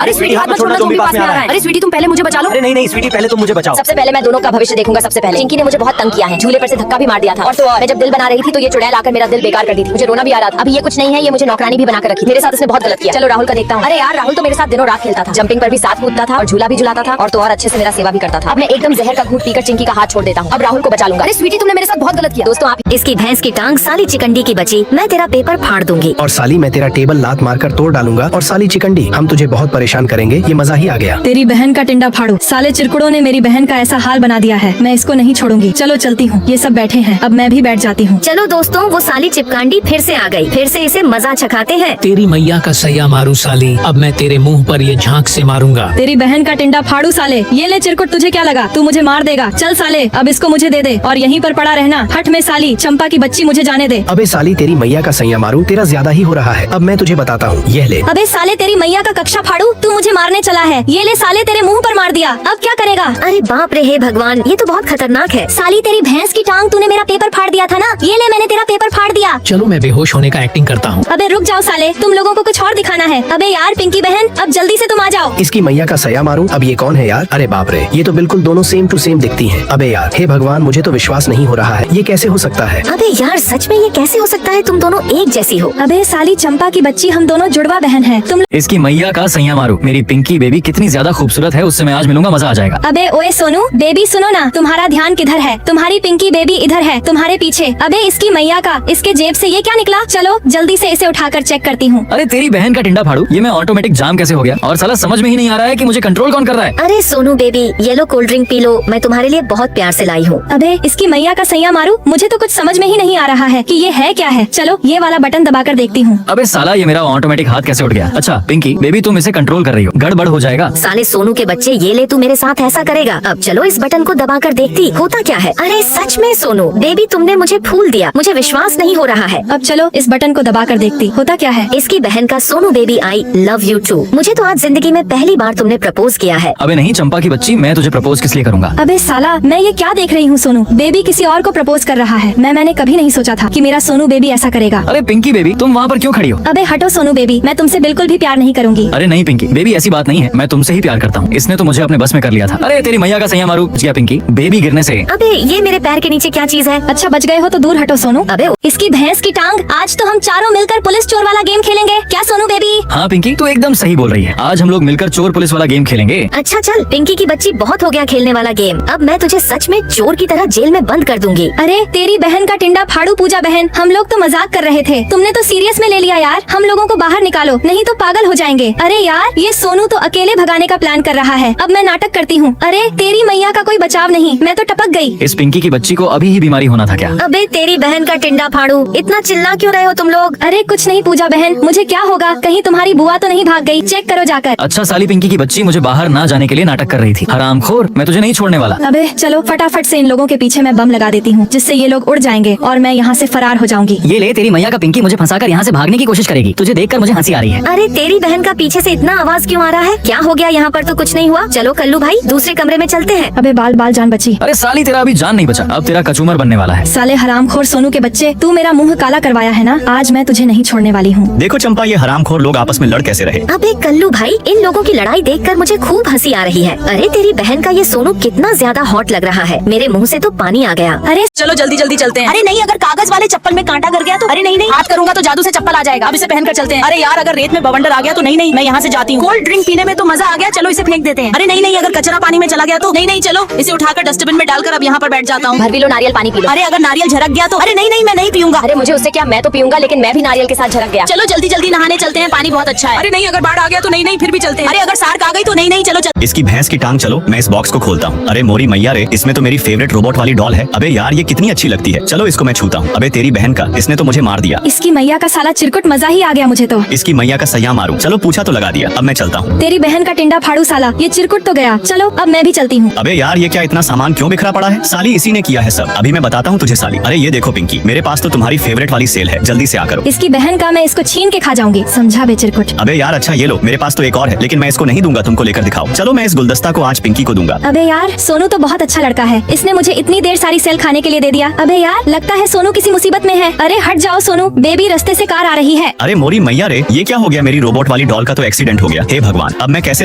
अरे स्वीटी हाथ मत छोड़ना, ज़ॉम्बी पास में आ रहा है। अरे स्वीटी तुम पहले मुझे बचा लो। अरे नहीं स्वीटी, पहले तुम मुझे बचाओ। सबसे पहले मैं दोनों का भविष्य देखूंगा। सबसे पहले चिंकी ने मुझे बहुत तंग किया है, झूले पर से धक्का भी मार दिया था। और तो मैं जब दिल बना रही थी तो ये चुड़ैल आकर मेरा दिल बेकार कर दी थी, मुझे रोना भी आ रहा था। अभी ये कुछ नहीं है, ये मुझे नौकरानी भी बनाकर रखी। मेरे साथ इसने बहुत गलत किया। चलो राहुल का देखता हूँ। अरे यार राहुल तो मेरे साथ दिनों रात खेलता था, जंपिंग पर भी साथ कूदता था और झूला भी झुलाता था और तो और अच्छे से मेरा सेवा भी करता था। अब मैं एकदम जहर का घूंट पीकर चिंकी का हाथ छोड़ देता हूँ। अब राहुल को बचा लूंगा। अरे स्वीटी तुमने मेरे साथ बहुत गलत किया। दोस्तों आप इसकी भैंस की टांग साली चिकंडी की बची, मैं तेरा पेपर फाड़ दूंगी। और साली मैं तेरा टेबल लात मारकर तोड़ डालूंगा। और साली चिकंडी हम तुझे बहुत परेशान करेंगे, ये मजा ही आ गया। तेरी बहन का टिंडा फाड़ू, साले चिरकुड़ों ने मेरी बहन का ऐसा हाल बना दिया है, मैं इसको नहीं छोड़ूंगी। चलो चलती हूँ, ये सब बैठे हैं, अब मैं भी बैठ जाती हूँ। चलो दोस्तों, वो साली चिपकांडी फिर से आ गई, फिर से इसे मजा चखाते हैं। तेरी मैया का सैया मारू साली, अब मैं तेरे मुंह पर ये झांक से मारूंगा। तेरी बहन का टिंडा फाड़ू साले, ये ले चिरकुट, तुझे क्या लगा तू मुझे मार देगा? चल साले अब इसको मुझे दे दे और यहीं पर पड़ा रहना। हट में साली, चंपा की बच्ची मुझे जाने दे। अबे साली तेरी मैया का सैया मारू, तेरा ज्यादा ही हो रहा है। अब मैं तुझे बताता हूँ, ये ले। अबे साले तेरी मैया का कक्षा फाड़ू, तू मुझे मारने चला है, ये ले साले तेरे मुंह पर मार दिया, अब क्या करेगा? अरे बाप रे, हे भगवान, ये तो बहुत खतरनाक है। साली तेरी भैंस की टांग, तूने मेरा पेपर फाड़ दिया था ना, ये ले मैंने तेरा पेपर फाड़ दिया। चलो मैं बेहोश होने का एक्टिंग करता हूँ। अबे रुक जाओ साले, तुम लोगों को कुछ और दिखाना है। अबे यार पिंकी बहन, अब जल्दी से तुम आ जाओ। इसकी मैया का सया मारूं, अब ये कौन है यार? अरे बाप रे, ये तो बिल्कुल दोनों सेम टू सेम दिखती हैं। अबे यार, हे भगवान, मुझे तो विश्वास नहीं हो रहा है, ये कैसे हो सकता है? अबे यार सच में ये कैसे हो सकता है, तुम दोनों एक जैसी हो। अबे साली चंपा की बच्ची, हम दोनों जुड़वा बहन हैं। तुम इसकी मैया का सैया मारू, मेरी पिंकी बेबी कितनी ज्यादा खूबसूरत है, उससे मैं आज मिलूंगा, मजा आ जाएगा। अबे ओए सोनू बेबी, सुनो ना, तुम्हारा ध्यान किधर है? तुम्हारी पिंकी बेबी इधर है, तुम्हारे पीछे। अबे इसकी मैया का, इसके जेब से ये क्या निकला? चलो जल्दी से इसे उठाकर चेक करती हूँ। अरे तेरी बहन का टिंडा फाड़ू, ये मैं ऑटोमेटिक जाम कैसे हो गया? और साला समझ में ही नहीं आ रहा है कि मुझे कंट्रोल कौन कर रहा है। अरे सोनू बेबी, ये लो कोल्ड ड्रिंक पी लो, मैं तुम्हारे लिए बहुत प्यार से लाई हूँ। अबे इसकी मैया का सैया मारू, मुझे तो कुछ समझ में ही नहीं आ रहा है कि ये है क्या है। चलो ये वाला बटन दबाकर देखती हूँ। अबे साला, ये मेरा ऑटोमेटिक हाथ कैसे उठ गया? अच्छा पिंकी बेबी, तुम इसे कंट्रोल कर रही हो, गड़बड़ हो जाएगा। साले सोनू के बच्चे, ये ले तू मेरे साथ ऐसा करेगा। अब चलो इस बटन को दबाकर देखती होता क्या है। अरे सच में सोनू बेबी, तुमने मुझे फूल दिया, मुझे विश्वास नहीं हो रहा है। अब चलो इस बटन को दबाकर देखती होता क्या है। इसकी बहन का Sonu baby, I love you too. मुझे तो आज जिंदगी में पहली बार तुमने प्रपोज किया है। अबे नहीं चंपा की बच्ची, मैं तुझे प्रपोज किस लिए करूंगा? अबे साला, मैं ये क्या देख रही हूँ? सोनू बेबी किसी और को प्रपोज कर रहा है। मैंने कभी नहीं सोचा था कि मेरा सोनू बेबी ऐसा करेगा। अरे पिंकी बेबी, तुम वहाँ पर क्यों खड़ी हो? अबे हटो सोनू बेबी, मैं तुमसे बिल्कुल भी प्यार नहीं करूंगी। अरे नहीं पिंकी बेबी, ऐसी बात नहीं है, मैं तुमसे ही प्यार करता हूँ, इसने तो मुझे अपने बस में कर लिया था। अरे तेरी मैया का सैया मारू, क्या पिंकी बेबी गिरने से। अबे ये मेरे पैर के नीचे क्या चीज है? अच्छा बच गए हो तो दूर हटो सोनू। अबे इसकी भैंस की टांग, आज तो हम चारों मिलकर पुलिस चोर वाला गेम खेलेंगे, क्या सोनू बेबी? हाँ पिंकी, तू एकदम सही बोल रही है, आज हम लोग मिलकर चोर पुलिस वाला गेम खेलेंगे। अच्छा चल पिंकी की बच्ची, बहुत हो गया खेलने वाला गेम, अब मैं तुझे सच में चोर की तरह जेल में बंद कर दूंगी। अरे तेरी बहन का टिंडा फाड़ू पूजा बहन, हम लोग तो मजाक कर रहे थे, तुमने तो सीरियस में ले लिया यार। हम लोगों को बाहर निकालो, नहीं तो पागल हो जाएंगे। अरे यार ये सोनू तो अकेले भगाने का प्लान कर रहा है, अब मैं नाटक करती हूँ। अरे तेरी मैया का कोई बचाव नहीं, मैं तो टपक गई। इस पिंकी की बच्ची को अभी ही बीमारी होना था क्या? अबे तेरी बहन का टिंडा फाड़ू, इतना चिल्ला क्यों रहे हो तुम लोग? अरे कुछ नहीं पूजा बहन, मुझे क्या होगा, कहीं तुम्हारी बुआ तो नहीं भाग गई? चेक करो जाकर। अच्छा साली पिंकी की बच्ची मुझे बाहर ना जाने के लिए नाटक कर रही थी, हरामखोर, मैं तुझे नहीं छोड़ने वाला। अबे चलो फटाफट से इन लोगों के पीछे मैं बम लगा देती हूँ, जिससे ये लोग उड़ जाएंगे और मैं यहाँ से फरार हो जाऊंगी। ये ले, तेरी मैया का पिंकी मुझे फंसाकर यहाँ से भागने की कोशिश करेगी, तुझे देखकर मुझे हंसी आ रही है। अरे तेरी बहन का पीछे से इतना आवाज क्यों आ रहा है? क्या हो गया? यहाँ पर तो कुछ नहीं हुआ। चलो कल्लू भाई दूसरे कमरे में चलते हैं। अबे बाल बाल जान बची। अरे साली तेरा अभी जान नहीं बचा, अब तेरा कचूमर बनने वाला है। साले हरामखोर सोनू के बच्चे, तू मेरा मुंह काला करवाया है ना, आज मैं तुझे नहीं छोड़ने वाली हूँ। देखो चंपा, ये हरामखोर लोग आपस में लड़ कैसे रहे। अबे कल्लू भाई, इन लोगों की लड़ाई देखकर मुझे खूब हंसी आ रही है। अरे तेरी बहन का ये सोनू कितना ज्यादा हॉट लग रहा है, मेरे मुंह से तो पानी आ गया। अरे चलो जल्दी जल्दी चलते हैं। अरे नहीं, अगर कागज वाले चप्पल में कांटा गर गया तो? अरे नहीं, हाथ करूंगा तो जादू से चप्पल आ जाएगा, अब इसे पहनकर चलते हैं। अरे यार, अगर रेत में बवंडर आ गया तो? नहीं, मैं यहाँ से जाती हूँ। कोल्ड ड्रिंक पीने में तो मजा आ गया, चलो इसे फेंक देते हैं। अरे नहीं, अगर कचरा पानी में चला गया तो? नहीं, चलो इसे उठाकर डस्टबिन में डालकर अब यहाँ पर बैठ जाता हूँ। भर भी लो, नारियल पानी पी लो। अरे अगर नारियल झरक गया तो? अरे नहीं, मैं नहीं पीऊंगा। अरे मुझे उससे क्या, मैं तो पीऊंगा, लेकिन मैं भी नारियल के साथ झरक गया। चलो जल्दी जल्दी नहाने चलते हैं, पानी बहुत अच्छा है। अरे नहीं, अगर बाढ़ आ गया तो? नहीं, फिर भी चलते हैं। अरे अगर सार्क आ गई तो? नहीं, चलो। इसकी भैंस की टांग, चलो मैं इस बॉक्स को खोलता हूँ। अरे मोरी मैया रे, इसमें तो मेरी फेवरेट रोबोट वाली डॉल है। अबे यार, ये कितनी अच्छी लगती है, चलो इसको मैं छूता हूँ। अबे तेरी बहन का, इसने तो मुझे मार दिया। इसकी मैया का साला चिरकुट, मजा ही आ गया मुझे तो। इसकी मैया का सैया मारू, चलो पूछा तो लगा दिया, अब मैं चलता हूँ। तेरी बहन का टिंडा फाड़ू साला, ये चिरकुट तो गया, चलो अब मैं भी चलती हूँ। अबे यार, ये क्या इतना सामान क्यों बिखरा पड़ा है? साली इसी ने किया है सब, अभी मैं बताता हूँ तुझे साली। अरे ये देखो पिंकी, मेरे पास तो तुम्हारी फेवरेट वाली सेल है, जल्दी से आकर। इसकी बहन का, मैं इसको छीन के खा जाऊंगी, समझा बे चिरकुट। अबे यार अच्छा ये लो, मेरे पास तो एक और है, लेकिन मैं इसको नहीं दूंगा, तुमको लेकर दिखाओ। चलो मैं इस गुलदस्ता को आज पिंकी को दूंगा। अबे यार, सोनू तो बहुत अच्छा लड़का है, इसने मुझे इतनी देर सारी सेल खाने के लिए दे दिया। अबे यार, लगता है सोनू किसी मुसीबत में है। अरे हट जाओ सोनू, बेबी रास्ते से कार आ रही है। अरे मोरी मैया रे, ये क्या हो गया? मेरी रोबोट वाली डॉल का तो एक्सीडेंट हो गया। हे भगवान, अब मैं कैसे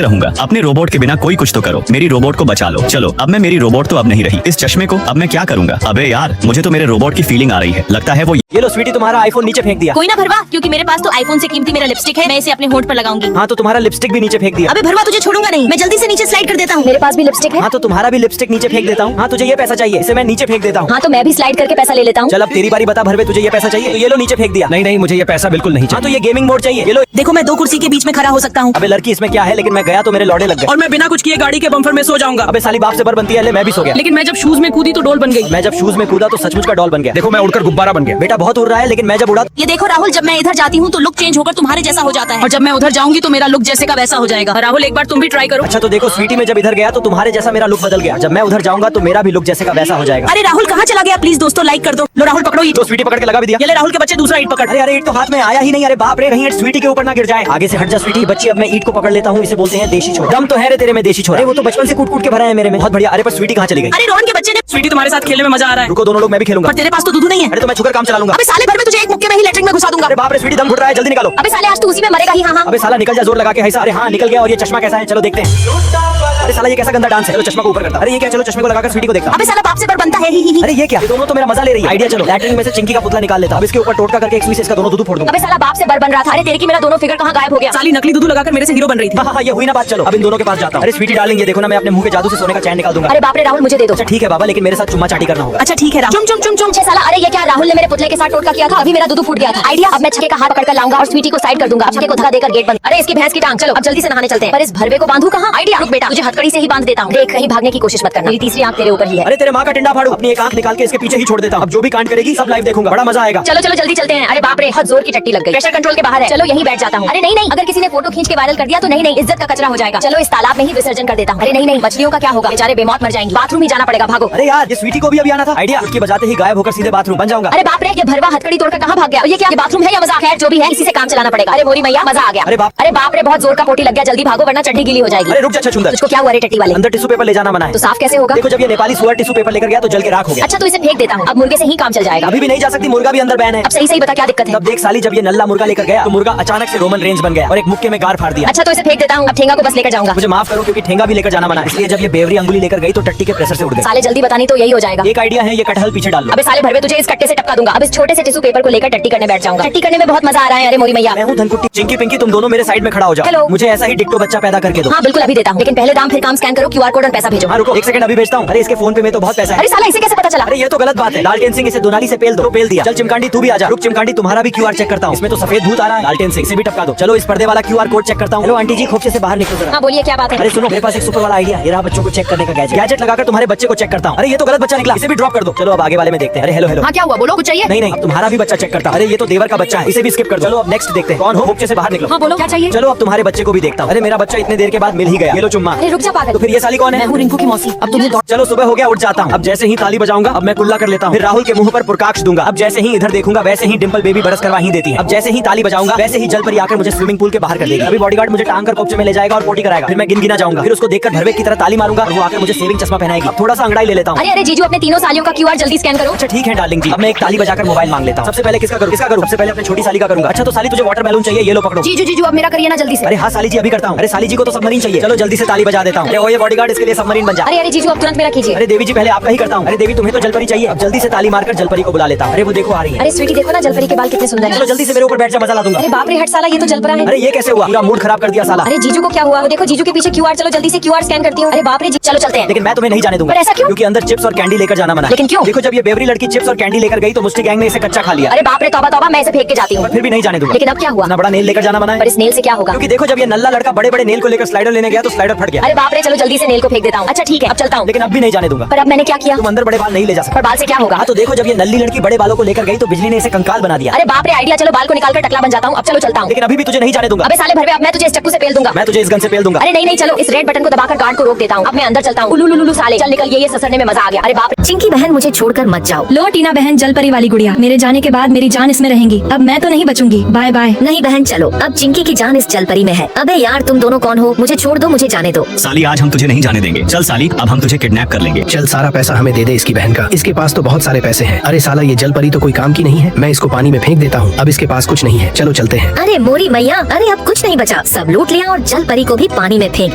रहूंगा? अपने रोबोट के बिना कोई कुछ तो करो, मेरी रोबोट को बचा लो। चलो अब मैं मेरी रोबोट तो अब नहीं रही, इस चश्मे को अब मैं क्या करूंगा? अबे यार, मुझे तो मेरे रोबोट की फीलिंग आ रही है, लगता है वो। ये लो स्वीटी, तुम्हारा आईफोन नीचे फेंक दिया। कोई ना भरवा, क्योंकि मेरे पास तो आईफोन से कीमती मेरा लिपस्टिक है, मैं इसे अपने होंठ पर लगाऊंगी। हाँ तो तुम्हारा लिपस्टिक भी नीचे फेंक दिया। अबे भरवा, तुझे छोड़ूंगा नहीं, मैं जल्दी से नीचे स्लाइड कर देता हूँ। मेरे पास भी लिपस्टिक है। हाँ तो तुम्हारा भी लिपस्टिक नीचे फेंक देता हूँ। हाँ तुझे ये पैसा चाहिए, इसे मैं नीचे फेंक देता हूँ। हाँ तो मैं भी स्लाइड करके पैसा ले लेता हूँ। चल अब तेरी बारी, बता भरवे, तुझे ये पैसा चाहिए? तो ये लो नीचे फेंक दिया। नहीं नहीं, मुझे ये पैसा बिल्कुल नहीं चाहिए। हाँ तो ये गेमिंग मोड चाहिए, ये लो। देखो मैं 2 कुर्सी के बीच में खड़ा हो सकता हूँ। अबे लड़की, इसमें क्या है? लेकिन मैं गया तो मेरे लौड़े लग गए और मैं बिना कुछ किए गाड़ी के बम्पर में सो जाऊंगा। अबे साली बाप से बर बनती है, ले मैं भी सो गया। लेकिन मैं जब शूज में कूदी तो डोल बन गई। मैं जब शूज में कूदा तो सचमुच का डॉल बन गया। देखो मैं उड़कर गुब्बारा बन गया। बेटा बहुत उड़ रहा है, लेकिन मैं जब उड़ा। ये देखो राहुल, जब मैं इधर जाती हूँ तो लुक चेंज होकर तुम्हारे जैसा हो जाता है, और जब मैं उधर जाऊंगी तो मेरा लुक जैसे का वैसा हो जाएगा। राहुल एक बार तुम भी ट्राई करो। अच्छा तो देखो स्वीटी, में जब इधर गया तो तुम्हारे जैसा मेरा लुक बदल गया, जब मैं उधर जाऊंगा तो मेरा भी लुक जैसे का वैसा हो जाएगा। अरे राहुल कहाँ चला गया? प्लीज दोस्तों लाइक कर दो। लो राहुल पकड़ो ईट। तो स्वीटी पकड़ के लगा भी दिया। ये ले राहुल के बच्चे, दूसरा ईट पकड़। अरे अरे, ईट तो हाथ में आया ही नहीं। अरे बाप रे, कहीं ईट स्वीटी के ऊपर ना गिर जाए। आगे से हट जा स्वीटी बच्ची, अब मैं ईट को पकड़ लेता हूँ। इसे बोलते हैं देशी छोरा। दम तो है रे तेरे में देशी छोरा। अरे वो तो बचपन से कूट कूट के भरा है मेरे में। बहुत बढ़िया। अरे पर स्वीटी कहाँ चली गई? अरे रोहन के बच्चे ने। स्वीटी तुम्हारे साथ खेलने में मजा आ रहा है। रुको दोनों लोग, मैं भी खेलूंगा। पर तेरे पास तो दूध नहीं है। अरे तो मैं छुकर काम चला लूंगा। अबे साले भर में तुझे एक मुक्के में ही लेटरिन में घुसा दूंगा। अरे बाप रे स्वीटी, दम घुट रहा है, जल्दी निकालो। अबे साले आज तू उसी में मरेगा ही। हाँ हाँ। अबे साला निकल जा, जोर लगा के। अरे हाँ निकल गया। और ये चश्मा कैसा है? चलो देखते हैं। अरे साला ये कैसा गंदा डांस है? चलो चश्मा को ऊपर करता। अरे ये क्या? चलो चश्मे को लगाकर स्वीटी को देखता। अबे साला बाप से पर बनता है। ही। अरे ये क्या? ये दोनों तो मेरा मजा ले रही है। आइडिया, चलो लैट्रिन में से चिंकी का पुतला निकाल लेता। अब इसके ऊपर टोटका करके एक सुई से इसका दोनों दूध फोड़ दूंगा। अबे साला बाप से बर बन रहा था। अरे तेरे की मेरा दोनों फिगर कहाँ गायब हो गया? साली नकली दूध लगाकर मेरे से हीरो बन रही थी। हाँ हाँ, ये हुई ना बात। चलो अब इन दोनों के पास जाता हूँ। अरे स्वीटी डार्लिंग, ये देखो ना, मैं अपने मुंह के जादू से सोने का चैन निकाल दूंगा। अरे बाप रे राहुल, मुझे दे दो। अच्छा ठीक है बाबा, लेकिन मेरे साथ चुम्मा चाटी करना होगा। अच्छा ठीक है राहुल। चुम चुम चुम चुम। छे साला। अरे ये क्या? राहुल ने मेरे पुतले के साथ टोटका किया था, अभी मेरा दूध फूट गया था। आइडिया, अब मैं छके का हाथ पकड़कर लाऊंगा और स्वीटी को साइड कर दूंगा। छके को धक्का देकर गेट बंद। अरे इसकी भैंस की टांग। चलो अब जल्दी से नहाने चलते हैं। पर इस भरवे को बांधू कहाँ? आइडिया, रुक बेटा, तुझे हथकड़ी से ही बांध देता हूँ। देख कहीं भागने की कोशिश मत करना, मेरी तीसरी आंख तेरे ऊपर ही है। अरे तेरे माँ का टिंडा फाड़ू, अपनी एक आंख निकाल के इसके पीछे ही छोड़ देता हूँ। अब जो भी कांड करेगी सब लाइव देखूंगा, बड़ा मजा आएगा। चलो चलो जल्दी चलते हैं। अरे बाप रे, बहुत जोर की टट्टी लग गई। प्रेशर कंट्रोल के बाहर है। चलो यहीं बैठ जाता हूँ। अरे नहीं नहीं, अगर किसी ने फोटो खींच के वायरल कर दिया तो नहीं नहीं, इज्जत का कचरा हो जाएगा। चलो इस तालाब में ही विसर्जन कर देता हूँ। अरे नहीं नहीं, मछलियों का क्या होगा? बेचारे बेमौत मर जाएंगे। बाथरूम ही जाना पड़ेगा, भागो। अरे यार, ये स्वीटी को भी अभी आना था। आइडिया, उसकी बजाते ही गायब होकर सीधे बाथरूम बन जाऊंगा। अरे बाप रे, ये भरवा हथकड़ी तोड़कर कहाँ भाग गया? ये क्या? ये बाथरूम है या मजाक है? जो भी है इसी से काम चलाना पड़ेगा। अरे मोरी मैया, मजा आ गया। अरे बाप रे, बहुत जोर का पोटी लग गया। जल्दी भागो वरना चड्डी गीली हो जाएगी। अरे रुक जा छुंदर, तुझको क्या हुआ रे टट्टी वाले? अंदर टिश्यू पेपर ले जाना मना है। तो साफ कैसे होगा? देखो जब ये नेपाली सुअर टिश्यू पेपर लेकर गया तो जल के राख हो गया। अच्छा तो इसे फेंक देता हूँ, अब मुर्गे से ही काम चल जाएगा। अभी भी नहीं जा सकती, मुर्गा भी अंदर बैन है। अब सही सही बता क्या दिक्कत है? तब देख साली, जब ये नल्ला मुर्गा लेकर गया तो मुर्गा अचानक से रोमन रेंज बन गया और एक मुक्के में गार फाड़ दिया। अच्छा तो इसे फेंक देता हूँ, अब ठेंगा को बस लेकर जाऊंगा। मुझे माफ करो, क्योंकि ठेंगा भी लेकर जाना मना है। इसलिए जब ये बेवरी अंगुली लेकर गई तो टट्टी के प्रेशर से उड़ गई। साले जल्दी बतानी तो यही हो जाएगा। एक आइडिया है, ये कटहल पीछे डाल लो। अबे साले भरवे, तुझे इस कट्टे से टपका दूंगा। अब इस छोटे से टिश्यू पेपर को लेकर टट्टी करने बैठ जाऊंगा। टट्टी करने में बहुत मजा आ रहा है। अरे मोरी मैया, मैं हूँ धनकुट्टी। चिंकी पिंकी, तुम दोनों मेरे साइड में खड़ा हो जाओ। हेलो। मुझे ऐसा ही डिक्टो बच्चा पैदा करके दो। हाँ बिल्कुल अभी देता हूँ, लेकिन पहले दाम फिर काम स्कैन करो, QR कोड और पैसा भेजो। हाँ रुको एक सेकंड, अभी भेजता हूँ। अरे इसके फोन पे में तो बहुत पैसा है। अरे साला इसे कैसे पता चला? अरे ये तो गलत बात है। लालटेन सिंह, इसे दोनाली से पेल दो। तो पेल दिया। चल चिमकांडी तू भी आ जा। रुक चिमकांडी, तुम्हारा भी QR चेक करता हूँ। इसमें तो सफेद भूत आ रहा है। लालटेन सिंह, इसे भी टपका दो। चलो इस पर्दे वाला QR कोड चेक करता हूँ। हेलो आंटी जी, खोपचे से बाहर निकलो जरा। हाँ बोलिए क्या बात है? अरे सुनो, मेरे पास एक सुपर वाला आइडिया। ये रहा बच्चों को चेक करने का गैजेट। गैजेट लगाकर तुम्हारे बच्चे को चेक करता हूँ। अरे ये तो गलत बच्चा निकला, इसे भी ड्रॉप कर दो। चलो अब आगे वाले में देखते हैं। अरे हेलो हेलो। हाँ क्या हुआ? बोलो, कुछ चाहिए? नहीं नहीं, अब तुम्हारा भी बच्चा चेक करता हूँ। अरे ये तो देवर का बच्चा है, इसे भी स्किप कर दो। चलो अब नेक्स्ट देखते हैं। कौन हो? खोपचे से बाहर निकलो। हाँ बोलो, क्या चाहिए? चलो अब तुम्हारे बच्चे को भी देखता हूँ। अरे मेरा बच्चा इतने देर के बाद मिल ही गया। ये लो चुम्मा। अरे रुक जा पागल। तो फिर ये साली कौन है? मैं हूँ रिंकू की मौसी। अब तुम्हें चलो सुबह हो गया, उठ जाता हूँ। अब जैसे ही ताली बजाऊंगा अब मैं कुल्ला कर लेता हूँ। फिर राहुल के मुंह पर पुरकाक्ष दूंगा। अब जैसे ही इधर देखूंगा वैसे ही डिंपल बेबी बरस करवा ही देती है। अब जैसे ही ताली बजाऊंगा वैसे ही जल परी आकर मुझे स्विमिंग पूल के बाहर कर देगी। अभी बॉडीगार्ड मुझे टांग कर कोपचे में ले जाएगा और पोटी कराएगा। फिर मैं गिनगिना जाऊंगा। फिर उसको देखकर भरवे की तरह ताली मारूंगा और वो आकर मुझे सेविंग चश्मा पहनाएगी। अब थोड़ा सा अंगड़ाई ले लेता हूँ। अरे अरे जीजू, अपने तीनों सालियों का QR जल्दी स्कैन करो। अच्छा ठीक है डार्लिंग जी, अब मैं एक ताली बजाकर मोबाइल मांग लेता हूँ। सबसे पहले किसका करूँ? सबसे पहले अपनी छोटी साली का करूंगा। अच्छा तो साली तुझे वाटर बैलून चाहिए, ये लो पकड़ो। जीजू जीजू अब मेरा करिए ना जल्दी से। अरे हाँ साली जी, अभी करता हूँ। अरे साली जी को तो सबमरीन चाहिए। चलो जल्दी से ताली बजा देता हूँ। अरे वो ये बॉडीगार्ड, इसके लिए सबमरीन बन जा। अरे अरे जीजू, अब तुरंत मेरा कीजिए। अरे देवी जी, पहले आपका ही करता हूँ। अरे देवी, तुम्हें तो जलपरी चाहिए। अब जल्दी से ताली मारकर जलपरी को बुला लेता हूँ। अरे वो देखो आ रही है। अरे स्वीटी देखो ना, जलपरी के बाल कितने सुंदर चलो हैं। जल्दी से मेरे ऊपर बैठ जा, मजा ला दूंगा। अरे बाप रे हट साला, ये तो जलपरा है। अरे ये कैसे हुआ? पूरा मूड खराब कर दिया साला। अरे जीजू को क्या हुआ? वो देखो जीजू के पीछे QR। चलो जल्दी से QR स्कैन करती हूँ। अरे बाप रे चलो चलते हैं। लेकिन मैं तुम्हें नहीं जाने दूंगा। पर ऐसा क्यों? क्योंकि अंदर चिप्स और कैंडी लेकर जाना मना है। लेकिन क्यों? देखो जब ये बेवरी लड़की चिप्स और कैंडी लेकर गई तो मुस्टी गैंग ने इसे कच्चा खा लिया। अरे बाप रे तौबा तौबा, मैं इसे फेंक के जाती हूँ। फिर भी नहीं जाने दूंगा। लेकिन अब क्या हुआ? इतना बड़ा नेल लेकर जाना मना पर है। इस नेल से क्या होगा? क्योंकि देखो जब ये नल्ला लड़का बड़े बड़े नेल को लेकर स्लाइडर लेने गया तो स्लाइडर फट गया। अरे बाप रे, चलो जल्दी से नेल को फेंक देता हूँ। अच्छा ठीक है, अब चलता हूँ। लेकिन अब भी नहीं जाने दूंगा। पर अब मैंने क्या किया? तुम अंदर बड़े बाल नहीं ले जा सकते। पर बाल से क्या होगा? हाँ तो देखो जब ये नल्ली लड़की बड़े बालों को लेकर गई तो बिजली ने इसे कंकाल बना दिया। अरे बाप रे आइडिया, चलो बाल को निकाल कर टकला बन जाता हूँ। अब चलो चलता हूँ। लेकिन अभी भी तुझे नहीं जाने दूंगा। अबे साले भरवे, अब मैं तुझे इस चक्कू से पेल दूंगा। मैं तुझे इस गन से पेल दूंगा। अरे नहीं नहीं, चलो इस रेड बटन को दबाकर गार्ड को रोक देता हूँ। अब मैं अंदर चलता हूँ। उलू साले, चल निकल, ये ससरने में मजा आ गया। अरे बाप रे। चिंकी बहन मुझे छोड़कर मत जाओ। लो टीना बहन, जलपरी वाली गुड़िया, मेरे जाने के बाद मेरी जान इसमें रहेंगी। अब मैं तो नहीं बचूंगी। Bye bye. नहीं बहन चलो, अब चिंकी की जान इस जलपरी में है। अबे यार तुम दोनों कौन हो? मुझे छोड़ दो, मुझे जाने दो। साली आज हम तुझे नहीं जाने देंगे। चल साली अब हम तुझे किडनैप कर लेंगे। चल सारा पैसा हमें दे दे इसकी बहन का। इसके पास तो बहुत सारे पैसे हैं। अरे साला ये जल परी तो कोई काम की नहीं है। मैं इसको पानी में फेंक देता हूँ। अब इसके पास कुछ नहीं है। चलो चलते हैं। अरे मोरी मैया, अरे अब कुछ नहीं बचा, सब लूट लिया और जल परी को भी पानी में फेंक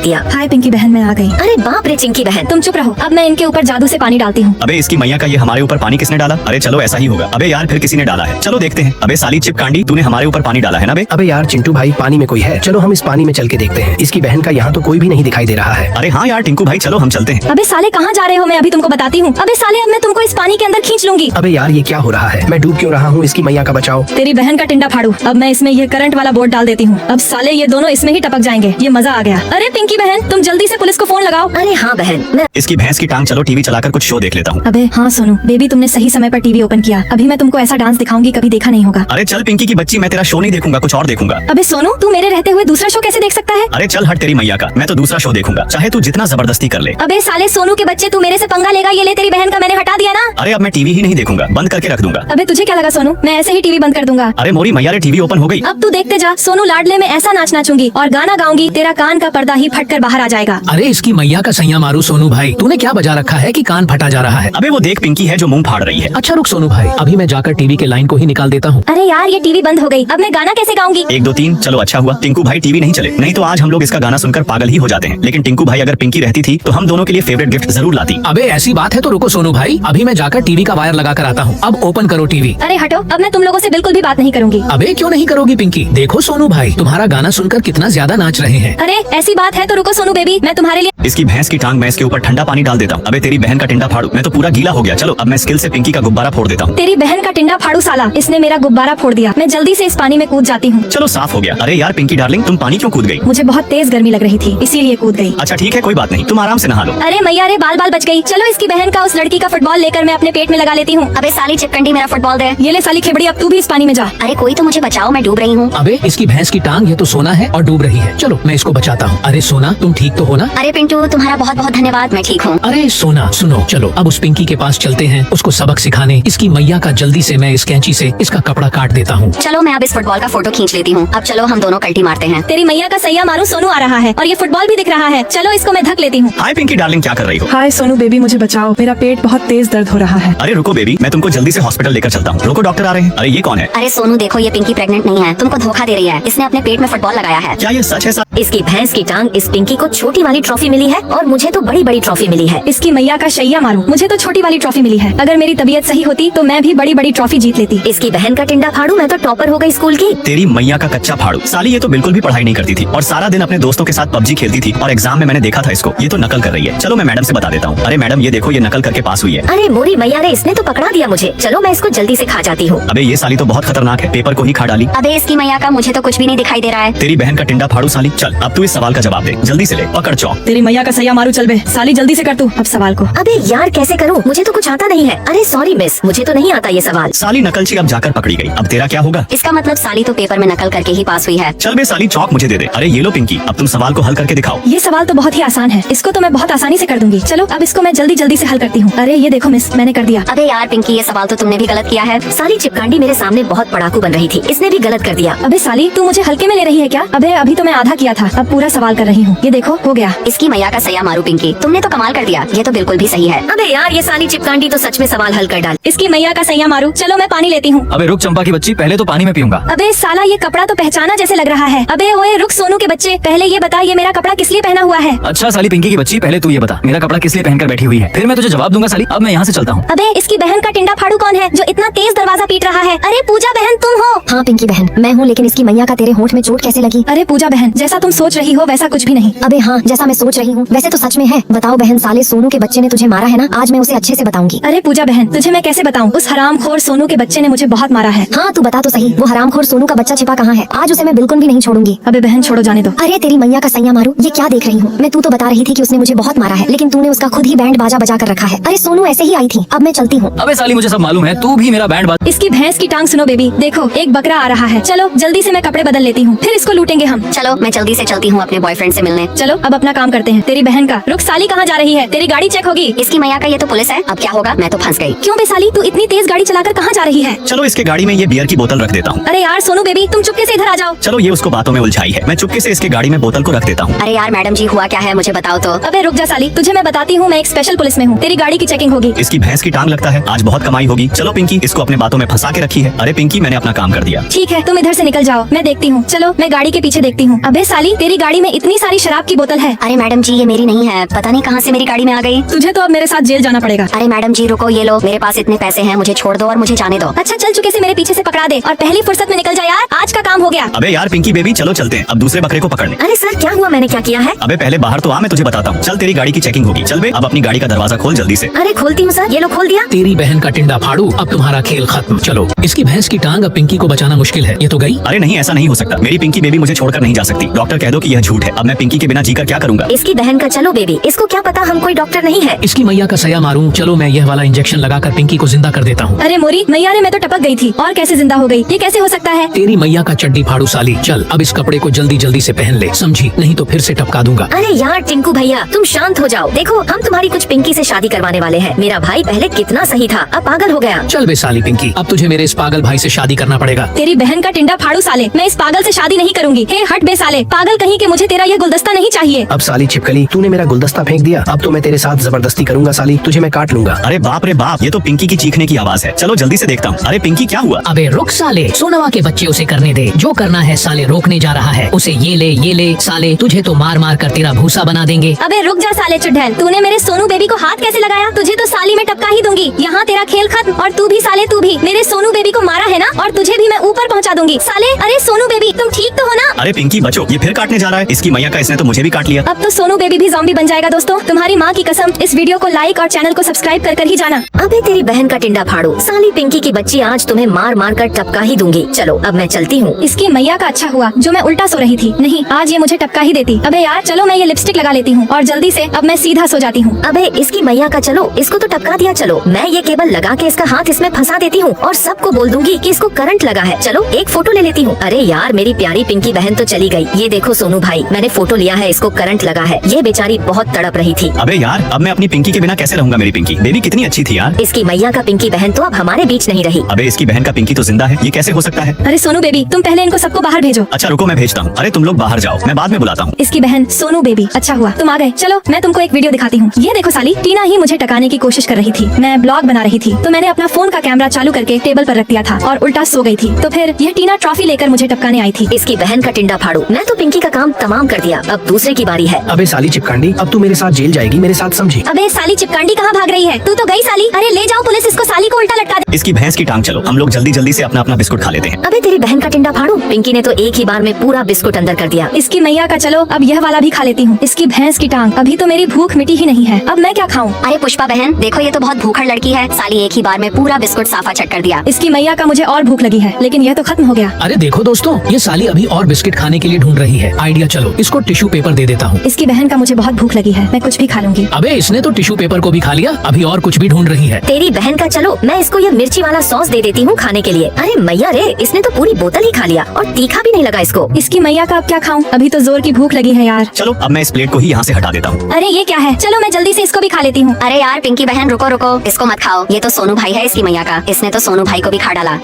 दिया। हाय पिंकी बहन, मैं आ गई। अरे बाप रे चिंकी बहन, तुम चुप रहो, अब मैं इनके ऊपर जादू से पानी डालती हूँ। अबे इसकी मैया का ये हमारे ऊपर पानी किसने डाला? अरे चलो ऐसा ही होगा। अबे यार फिर किसी ने डाला है, चलो देखते हैं। अबे साली चिपकांडी, तूने हमारे ऊपर पानी डाला है ना बे? अबे यार चिंटू भाई, पानी में कोई है? चलो हम इस पानी में चल के देखते हैं। इसकी बहन का यहाँ तो कोई भी नहीं दिखाई दे रहा है। अरे हाँ यार टिंकू भाई, चलो हम चलते हैं। अबे साले कहाँ जा रहे हो? मैं अभी तुमको बताती हूँ। अबे साले अब मैं तुमको इस पानी के अंदर खींच लूंगी। अबे यार ये क्या हो रहा है? मैं डूब क्यों रहा हूँ? इसकी मैया का बचाओ। तेरी बहन का टिंडा फाड़ू। अब मैं इसमें ये करंट वाला बोर्ड डाल देती हूँ। अब साले ये दोनों इसमें ही टपक जाएंगे। ये मजा आ गया। अरे पिंकी बहन, तुम जल्दी से पुलिस को फोन लगाओ। अरे हाँ बहन, मैं इसकी भैंस की टांग, चलो टीवी चलाकर कुछ शो देख लेता हूँ। अबे हाँ सोनू बेबी, तुमने सही समय पर टीवी ओपन किया। अभी मैं तुमको ऐसा डांस दिखाऊंगी, कभी देखा नहीं होगा। अरे चल पिंकी की बच्ची, मैं तेरा शो नहीं देखूंगा, कुछ और देखूंगा। अबे सोनू, तू मेरे रहते हुए दूसरा शो कैसे देख सकता है? अरे चल हट तेरी मैया का, मैं तो दूसरा शो देखूंगा, चाहे तू जितना जबरदस्ती कर ले। अबे साले सोनू के बच्चे, तू मेरे से पंगा लेगा? ये ले तेरी बहन का मैंने हटा दिया ना। अरे अब मैं टीवी ही नहीं देखूंगा, बंद करके रख दूंगा। अबे तुझे क्या लगा सोनू, मैं ऐसे ही टीवी बंद कर दूंगा? अरे मोरी मैया रे, टीवी ओपन हो गई। अब तू देखते जा, सोनू लाडले में ऐसा नाच नाचूंगी और गाना गाऊंगी, तेरा कान का पर्दा ही फटकर बाहर आ जाएगा। अरे इसकी मैया का सैया मारू सोनू भाई, तूने क्या बजा रखा है कि कान फटा जा रहा है? अबे वो देख पिंकी है जो मुंह फाड़ रही है। अच्छा रुक सोनू भाई, अभी मैं जाकर टीवी के लाइन को ही निकाल देता हूँ। अरे यार ये टीवी बंद हो गई, अब मैं गाना कैसे गाऊंगी? 1 2 3, चलो अच्छा हुआ टिंकू भाई टीवी नहीं चले, नहीं तो आज हम लोग इसका गाना सुनकर पागल ही हो जाते हैं। लेकिन टिंकू भाई अगर पिंकी रहती थी तो हम दोनों के लिए फेवरेट गिफ्ट जरूर लाती। अबे ऐसी बात है तो रुको सोनू भाई, अभी मैं जाकर टीवी का वायर लगा कर आता हूँ। अब ओपन करो टीवी। अरे हटो, अब मैं तुम लोगों से बिल्कुल भी बात नहीं करूंगी। अबे क्यों नहीं करोगी पिंकी? देखो सोनू भाई तुम्हारा गाना सुनकर कितना ज्यादा नाच रहे हैं। अरे ऐसी बात है तो रुको सोनू बेबी, मैं तुम्हारे लिए इसकी भैंस की टांग, मैं इसके ऊपर ठंडा पानी डाल देता हूँ। अबे तेरी बहन का टिंडा फाड़ू, मैं तो पूरा गीला हो गया। चलो अब मैं स्किल से पिंकी का गुब्बारा फोड़ देता हूँ। तेरी बहन का टिंडा फाड़ू साला, इसने मेरा गुब्बारा फोड़ दिया। मैं जल्दी से इस पानी में कूद जाती हूँ। चलो साफ हो गया। अरे यार पिंकी डार्लिंग, तुम पानी क्यों कूद गई? मुझे बहुत तेज गर्मी लग रही थी, इसीलिए कूद गई। अच्छा ठीक है कोई बात नहीं, तुम आराम से नहा लो। अरे मैया रे, बाल बाल बच गई। चलो इसकी बहन का उस लड़की का फुटबॉल लेकर मैं अपने पेट में लगा लेती हूँ। अबे साली चिपकंडी, मेरा फुटबॉल दे। ये ले साली खेबड़ी, अब तू भी इस पानी में जा। अरे कोई तो मुझे बचाओ, मैं डूब रही हूँ। अबे इसकी भैंस की टांग, ये तो सोना है और डूब रही है। चलो मैं इसको बचाता हूँ। अरे सोना तुम ठीक तो हो ना? अरे पिंटू, तुम्हारा बहुत बहुत धन्यवाद, मैं ठीक हूँ। अरे सोना सुनो, चलो अब उस पिंकी के पास चलते हैं, उसको सबक सिखाने। इसकी मैया का जल्दी से मैं इस कैंची से इसका कपड़ा काट देता हूँ। चलो मैं अब इस फुटबॉल का फोटो खींच लेती हूँ। अब चलो हम दोनों कल्टी मारते हैं। तेरी मैया का सैया मारू सोनू आ रहा है और ये फुटबॉल भी दिख रहा है। चलो इसको मैं धक लेती हूँ। हाय पिंकी डार्लिंग, क्या कर रही हो? हाय सोनू बेबी, मुझे बचाओ, मेरा पेट बहुत तेज दर्द हो रहा है। अरे रुको बेबी, मैं तुमको जल्दी से हॉस्पिटल लेकर चलता हूँ। रुको डॉक्टर आ रहे हैं। अरे ये कौन है? अरे सोनू देखो, ये पिंकी प्रेग्नेंट नहीं है, तुमको धोखा दे रही है। इसने अपने पेट में फुटबॉल लगाया है। क्या ये सच है? इसकी भैंस की टांग, इस पिंकी को छोटी वाली ट्रॉफी मिली है और मुझे तो बड़ी बड़ी ट्रॉफी मिली है। इसकी मैया का शैया मारू, मुझे तो छोटी वाली ट्रॉफी मिली है। अगर मेरी तबीयत सही होती तो मैं भी बड़ी बड़ी ट्रॉफी जीत लेती। इसकी बहन का टिंडा फाड़ू, मैं तो टॉपर हो गई स्कूल की। तेरी मैया का कच्चा फाड़ू, साली ये तो बिल्कुल भी पढ़ाई नहीं करती थी और सारा दिन अपने दोस्तों के साथ पबजी खेलती थी और एग्जाम में मैंने देखा था इसको, ये तो नकल कर रही है। चलो मैं मैडम से बता देता हूँ। अरे मैडम ये देखो, ये नकल करके पास हुई है। अरे मोरी मैया रे, इसने तो पकड़ा दिया मुझे। चलो मैं इसको जल्दी से खा जाती हूँ। अबे ये साली तो बहुत खतरनाक है, पेपर को ही खा डाली। अबे इसकी मैया का, मुझे तो कुछ भी नहीं दिखाई दे रहा है। तेरी बहन का टिंडा फाड़ू साली। चल अब तू इस सवाल का जवाब दे, जल्दी से ले, पकड़ चौक। तेरी मैया का सैया मारू, चल बे साली, जल्दी से कर तू अब सवाल को। अबे यार कैसे करूँ, मुझे तो कुछ आता नहीं है। अरे सॉरी मिस, मुझे तो नहीं आता ये सवाल। साली नकलची अब जाकर पकड़ी गई, अब तेरा क्या होगा? इसका मतलब साली तो पेपर में नकल करके ही पास हुई है। चल बे साली, चौक मुझे दे दे। अरे ये लो पिंकी, अब तुम सवाल को हल करके दिखाओ। ये सवाल तो बहुत ही आसान है, इसको तो मैं बहुत आसानी से कर दूंगी। चलो अब इसको मैं जल्दी जल्दी से हल करती हूँ। अरे ये देखो मिस, मैंने कर दिया। अबे यार पिंकी, ये सवाल तो तुमने भी गलत किया है। साली चिपकांडी मेरे सामने बहुत पढ़ाकू बन रही थी, इसने भी गलत कर दिया। अबे साली, तू मुझे हल्के में ले रही है क्या? अबे अभी तो मैं आधा किया था, अब पूरा सवाल कर रही हूँ। ये देखो हो गया। इसकी मैया का सैया मारू पिंकी, तुमने तो कमाल कर दिया, ये तो बिल्कुल भी सही है। अबे यार ये साली चिपकांडी तो सच में सवाल हल कर डाल। इसकी मैया का सैया मारू, चलो मैं पानी लेती हूँ। अबे रुक चंपा की बच्ची, पहले तो पानी में पीऊंगा। अबे साला, ये कपड़ा तो पहचाना जैसे लग रहा है। अबे ओए रुक सोनू के बच्चे, पहले ये बता, ये मेरा कपड़ा किस लिए पहना हुआ है? अच्छा साली पिंकी की बच्ची, पहले तू ये बता, मेरा कपड़ा किस लिए पहनकर बैठी हुई है, फिर मैं तुझे जवाब दूंगा साली। अब मैं यहाँ से चलता हूँ। अबे इसकी बहन का टिंडा फाड़ू कौन है जो इतना तेज दरवाजा पीट रहा है? अरे पूजा बहन तुम हो? हाँ पिंकी बहन मैं हूँ, लेकिन इसकी मैया का तेरे होंठ में चोट कैसे लगी? अरे पूजा बहन, जैसा तुम सोच रही हो वैसा कुछ भी नहीं। अबे हाँ, जैसा मैं सोच रही हूँ वैसे तो सच में है। बताओ बहन, साले सोनू के बच्चे ने तुझे मारा है ना, आज मैं उसे अच्छे से बताऊंगी। अरे पूजा बहन, तुझे मैं कैसे बताऊं, उस हरामखोर सोनू के बच्चे ने मुझे बहुत मारा है। हाँ तू बता तो सही, वो हरामखोर सोनू का बच्चा छिपा कहाँ है? आज उसे मैं बिल्कुल भी नहीं छोड़ूंगी। अबे बहन छोड़ो, जाने दो। अरे तेरी मैया का सैया मारू, ये क्या देख रही हूँ मैं? तू तो बता रही थी कि उसने मुझे बहुत मारा है, लेकिन तूने उसका खुद ही बैंड बाजा बजा कर रखा है। अरे सोनू ऐसे ही आई थी, अब मैं चलती हूँ। अबे साली मुझे सब मालूम है, तू भी मेरा बैंड बाज। इसकी भैंस की टांग सुनो बेबी, देखो एक बकरा आ रहा है। चलो जल्दी से मैं कपड़े बदल लेती हूँ, फिर इसको लूटेंगे हम। चलो मैं जल्दी से चलती हूँ अपने बॉयफ्रेंड से मिलने। चलो अब अपना काम करते हैं। हैं। तेरी बहन का। रुक साली, कहाँ जा रही है? तेरी गाड़ी चेक होगी। इसकी मैया का ये तो पुलिस है, अब क्या होगा? मैं तो फंस गई। क्यों बे साली, तू इतनी तेज गाड़ी चलाकर कहाँ जा रही है? चलो इसके गाड़ी में ये बियर की बोतल रख देता हूँ। अरे यार सोनू बेबी, तुम चुपके से इधर आ जाओ। चलो ये उसको बातों में उलझाई है, मैं चुपके से इसके गाड़ी में बोतल को रख देता हूँ। अरे यार मैडम जी, हुआ क्या है मुझे बताओ तो। अबे रुक जा साली, तुझे मैं बताती हूँ, मैं एक स्पेशल पुलिस में हूँ। तेरी गाड़ी की चेकिंग होगी। इसकी भैंस की टांग लगता है, आज बहुत कमाई होगी। चलो पिंकी, इसको अपने बातों में फंसा के रखी है। अरे पिंकी, मैंने अपना काम कर दिया। ठीक है, तुम इधर से निकल जाओ, मैं देखती हूँ। चलो मैं गाड़ी के पीछे देखती हूँ। अबे साली, तेरी गाड़ी में इतनी सारी शराब की बोतल है। अरे मैडम जी, ये मेरी नहीं है, पता नहीं कहाँ से मेरी गाड़ी में आ गई। तुझे तो अब मेरे साथ जेल जाना पड़ेगा। अरे मैडम जी रुको, ये लो, मेरे पास इतने पैसे हैं, मुझे छोड़ दो और मुझे जाने दो। अच्छा चल, चुके से मेरे पीछे से पकड़ा दे और पहली फुर्सत में निकल जा यार, आज का काम हो गया। अबे यार पिंकी बेबी, चलो चलते हैं अब दूसरे बकरे को पकड़ने। अरे सर क्या हुआ, मैंने क्या किया है? अबे पहले बाहर तो आ, मैं तुझे बताता हूँ। चल तेरी गाड़ी की चेकिंग होगी। चल बे, अब अपनी गाड़ी का दरवाजा खोल जल्दी से। अरे खोलती हूँ सर, ये लो खोल दिया। तेरी बहन का टिंडा फाड़ू, अब तुम्हारा खेल खत्म। चलो इसकी भैंस की टांग, अब पिंकी को बचाना मुश्किल है। ये तो गई। अरे नहीं, ऐसा नहीं हो सकता। मेरी पिंकी बेबी मुझे छोड़कर नहीं जा सकती। डॉक्टर कह दो कि यह झूठ है। अब मैं पिंकी के बिना जीकर क्या करूंगा? इसकी बहन का। चलो बेबी, इसको क्या पता हम कोई डॉक्टर नहीं है। इसकी मैया का सया मारूं। चलो मैं यह वाला इंजेक्शन लगाकर पिंकी को जिंदा कर देता हूँ। अरे मोरी मैया रे, मैं तो टपक गई थी और कैसे जिंदा हो गई? ये कैसे हो सकता है? तेरी मैया का चड्डी फाड़ू साली। चल अब इस कपड़े को जल्दी जल्दी से पहन ले, समझी? नहीं तो फिर से टपका दूंगा। अरे यार टिंकू भैया, तुम शांत हो जाओ। देखो हम तुम्हारी कुछ पिंकी से शादी करवाने वाले हैं। मेरा भाई पहले कितना सही था, अब पागल हो गया। चल बे साली पिंकी, अब तुझे मेरे इस पागल भाई से शादी करना पड़ेगा। तेरी बहन का टिंडा फाड़ू साले, मैं इस पागल से शादी नहीं करूंगी। हे हट बे साले, पागल कहीं के, मुझे तेरा यह गुलदस्ता नहीं चाहिए। अब साली छिपकली, तूने मेरा गुलदस्ता फेंक दिया, अब तो मैं तेरे साथ जबरदस्ती करूंगा साली, तुझे मैं काट लूंगा। अरे बाप रे बाप, ये तो पिंकी की चीखने की आवाज है। चलो जल्दी से देखता हूँ। अरे पिंकी क्या हुआ? अबे रुक साले, सोनवा के बच्चे उसे करने दे, जो करना है साले रोकने जा रहा है उसे। ये ले साले, तुझे तो मार मार कर तेरा भूसा बना देंगे। अबे रुक जा साले चुड़ैल, तूने मेरे सोनू बेबी को हाथ कैसे लगाया? तुझे तो साली में टपका ही दूंगी। यहाँ तेरा खेल खत्म। और तू भी साले, तू भी मेरे सोनू बेबी को मारा है ना, और तुझे भी मैं ऊपर पहुँचा दूंगी साले। अरे सोनू बेबी, तुम ठीक तो हो ना? अरे पिंकी बचो, ये फिर काटने जा रहा है। इसकी मैया का, इसने तो मुझे भी काट लिया। अब तो सोनू बेबी भी ज़ॉम्बी बन जाएगा। दोस्तों तुम्हारी माँ की कसम, इस वीडियो को लाइक और चैनल को सब्सक्राइब कर ही जाना। अबे तेरी बहन का टिंडा फाड़ू साली पिंकी की बच्ची, आज तुम्हें मार मार कर टपका ही दूंगी। चलो अब मैं चलती हूँ। इसकी मैया का अच्छा हुआ जो मैं उल्टा सो रही थी, नहीं आज ये मुझे टपका ही देती। अबे यार चलो, मैं ये लिपस्टिक लगा लेती हूँ और जल्दी से अब मैं सीधा सो जाती हूँ। अबे इसकी मैया का, चलो इसको तो टपका दिया। चलो मैं ये केबल लगा के इसका हाथ इसमें फंसा देती हूँ और सबको बोल दूंगी कि इसको करंट लगा है। चलो एक फोटो ले लेती हूँ। अरे यार मेरी प्यारी पिंकी बहन तो चली गई। ये देखो सोनू भाई, मैंने फोटो लिया है, इसको करंट लगा है। ये बेचारी बहुत तड़प रही थी। अबे यार, अब मैं अपनी पिंकी के बिना कैसे रहूंगा? मेरी पिंकी बेबी कितनी अच्छी थी यार। इसकी मैया का पिंकी बहन तो अब हमारे बीच नहीं रही। अबे इसकी बहन का पिंकी तो जिंदा है, ये कैसे हो सकता है? अरे सोनू बेबी, तुम पहले इनको सबको बाहर भेजो। अच्छा रुको, मैं भेजता हूँ। अरे तुम लोग बाहर जाओ, मैं बाद में बुलाता हूँ। इसकी बहन सोनू बेबी, अच्छा हुआ तुम आ गए। चलो मैं तुमको एक वीडियो दिखाती हूँ। ये देखो साली, टीना ही मुझे टकाने की कोशिश कर रही थी। मैं ब्लॉग बना रही थी तो मैंने अपना फोन का कैमरा चालू करके टेबल पर रख दिया था और उल्टा सो गई थी। तो फिर यह टीना ट्रॉफी लेकर मुझे टपकाने आई थी। इसकी बहन का टिंडा फाड़ू, मैं तो पिंकी का काम तमाम कर दिया, अब दूसरे की बारी है। अबे साली चिपकांडी, अब तू मेरे साथ जेल जाएगी, मेरे साथ समझी? अबे साली चिपकांडी कहाँ भाग रही है? तू तो गई साली। अरे ले जाओ पुलिस, इसको साली को उल्टा लटका दे। इसकी भैंस की टांग। चलो हम लोग जल्दी जल्दी से अपना अपना बिस्कुट खा लेते हैं। अबे तेरी बहन का टिंडा फाड़ू, पिंकी ने तो एक ही बार में पूरा बिस्कुट अंदर कर दिया। इसकी मैया का, चलो अब यह वाला भी खा लेती हूँ। इसकी भैंस की टांग, अभी तो मेरी भूख मिटी ही नहीं है, अब मैं क्या खाऊं? अरे पुष्पा बहन देखो, ये तो बहुत भूखड़ लड़की है, साली एक ही बार में पूरा बिस्कुट साफा चट कर दिया। इसकी मैया का, मुझे और भूख लगी है लेकिन यह तो खत्म हो गया। अरे देखो दोस्तों, ये साली अभी और बिस्किट खाने के लिए ढूंढ रही है आइडिया। चलो इसको टिश्यू पेपर दे देता हूँ। इसकी बहन का, मुझे बहुत भूख लगी है, मैं कुछ भी खा लूंगी। अबे इसने तो टिश्यू पेपर को भी खा लिया, अभी और कुछ भी ढूंढ रही है। तेरी बहन का, चलो मैं इसको ये मिर्ची वाला सॉस दे देती हूँ खाने के लिए। अरे मैया रे, इसने तो पूरी बोतल ही खा लिया और तीखा भी नहीं लगा इसको। इसकी मैया का, अब क्या खाऊं? अभी तो जोर की भूख लगी है यार। चलो अब मैं इस प्लेट को ही यहाँ से हटा देता हूँ। अरे ये क्या है? चलो मैं जल्दी से इसको भी खा लेती हूँ। अरे यार पिंकी बहन रुको रुको, इसको मत खाओ, ये तो सोनू भाई है इसकी मैया का, इसने तो सोनू भाई को भी खा डाला।